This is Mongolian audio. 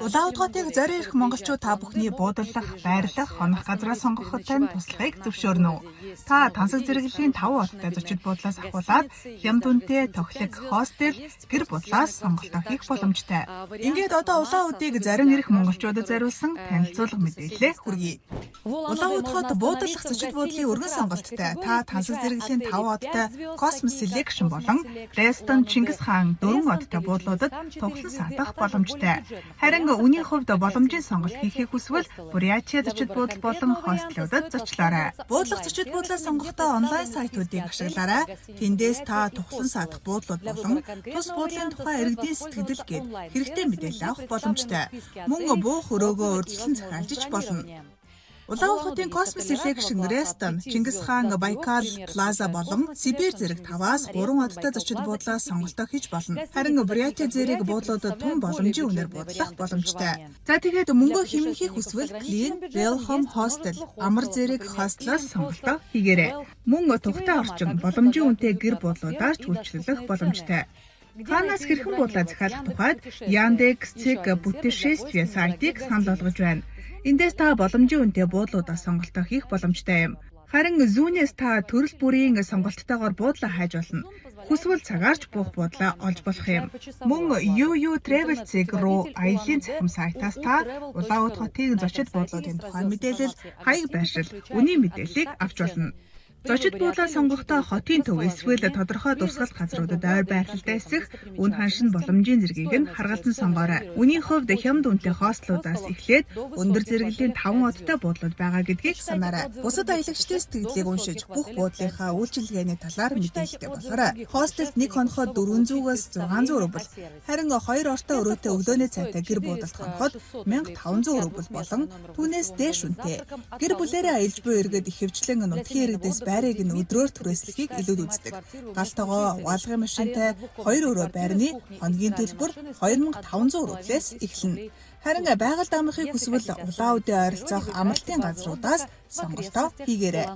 Улаан утгыг зорин ирэх монголчууд та бүхний буудаллах, байрлах, хонох газраа сонгоход тань туслахыг зөвшөөрнө. Та тансаг зэрэглэлийн 5 одтой зочид буудлаас ахуулаад хямд үнэтэй тоглох хостел гэр будлаас сонголтоо хийх боломжтой. Ингээд одоо улаан удыг зарим ирэх монголчуудад зориулсан танилцуулга мэдээлэл хүргэе. Улаан удход буудаллах зочид буудлын өргөн сонголттой та тансаг зэрэглэлийн 5 одтой Cosmos Selection болон Reston Чингис хаан 4 одтой буудлуудад тоглон саатах боломжтой. Харин үнийн хувьд боломжийн сонголт хийхийг хүсвэл Бурятия зочид буудал болон хостелуудад зочлоорой. Буудлах зочид буудлаа сонгохдоо онлайн сайтуудыг ашиглаарай. Тэндээс та тухлан саадах буудлууд болон тус буудлын тухай иргэдийн сэтгэл гээд хэрэгтэй мэдээлэл авах боломжтой. Мөн буух өрөөгөө урьдчилан захиалж болно. Улаан утгын Cosmos Selection Reston, Чингис хаан Байкал Плаза болон Сибирь зэрэг 5-аас 3 одтой зочид буудлаас сонголтоо хийж болно. Харин Бурятия зэрэг буудлуудад тун боломжийн үнээр буудлах боломжтой. За тэгээд мөнгө хэмнэхийг хүсвэл Clean Welcome Hostel, амар зэрэг хостелоос сонголтоо хийгээрэй. Мөн тухтай орчин боломжийн үнэтэй гэр буудлуудаар ч үйлчлэх боломжтой. Танаас хэрхэн буудлаа захиалах тухайд Яндекс.Цэг путешествие сайтыг санал болгож байна. Эндээс та боломжийн үнэтэй буудлуудаас сонголтоо хийх боломжтой юм. Харин зүүнээс та төрөл бүрийн сонголттойгоор буудлаа хайж болно. Хүсвэл цагаарч буух буудлаа олж болох юм. Мөн UU Travel Цэг руу аяллийн цахим сайтаас та улаан утгын зочид буудлуудын тухай мэдээлэл, хаяг байршил, үнийн мэдээллийг авч болно. Зочид буудлаа сонгохдоо хотын төв эсвэл тодорхой дурсгалт газруудад ойр байрлалтай эсэх үн ханшин боломжийн зэргийг нь харгалзан сонгоорой. Үнийн хувьд хямд үнэтэй хостелуудаас эхлээд өндөр зэрэглэлийн 5 одтой буудлууд байгаа гэдгийг санаарай. Бусад аялагчдын сэтгэлийг уншиж бүх буудлынхаа үйлчилгээний талаар мэдээлэлтэй болоорой. Хостелд нэг хоноход 400-аас 600 рубль, харин 2 ортой өрөөтэй өглөөний цайтай гэр буудалд хоноход 1500 рубль болон түүнээс дээш үнэтэй. Гэр бүлээрээ аялж буй иргэд ихэвчлэн нутгийн иргэдээс байрыг нь өдрөөр түрээслэхийг илүүд үздэг. Галтогоо угаалгын машинтай 2 өрөө байрны хоногийн төлбөр 2500 рублээс эхэлнэ. Харин байгальд амрахыг хүсвэл улаан үдэ ойролцоох амралтын газруудаас сонголтоо хийгээрэй.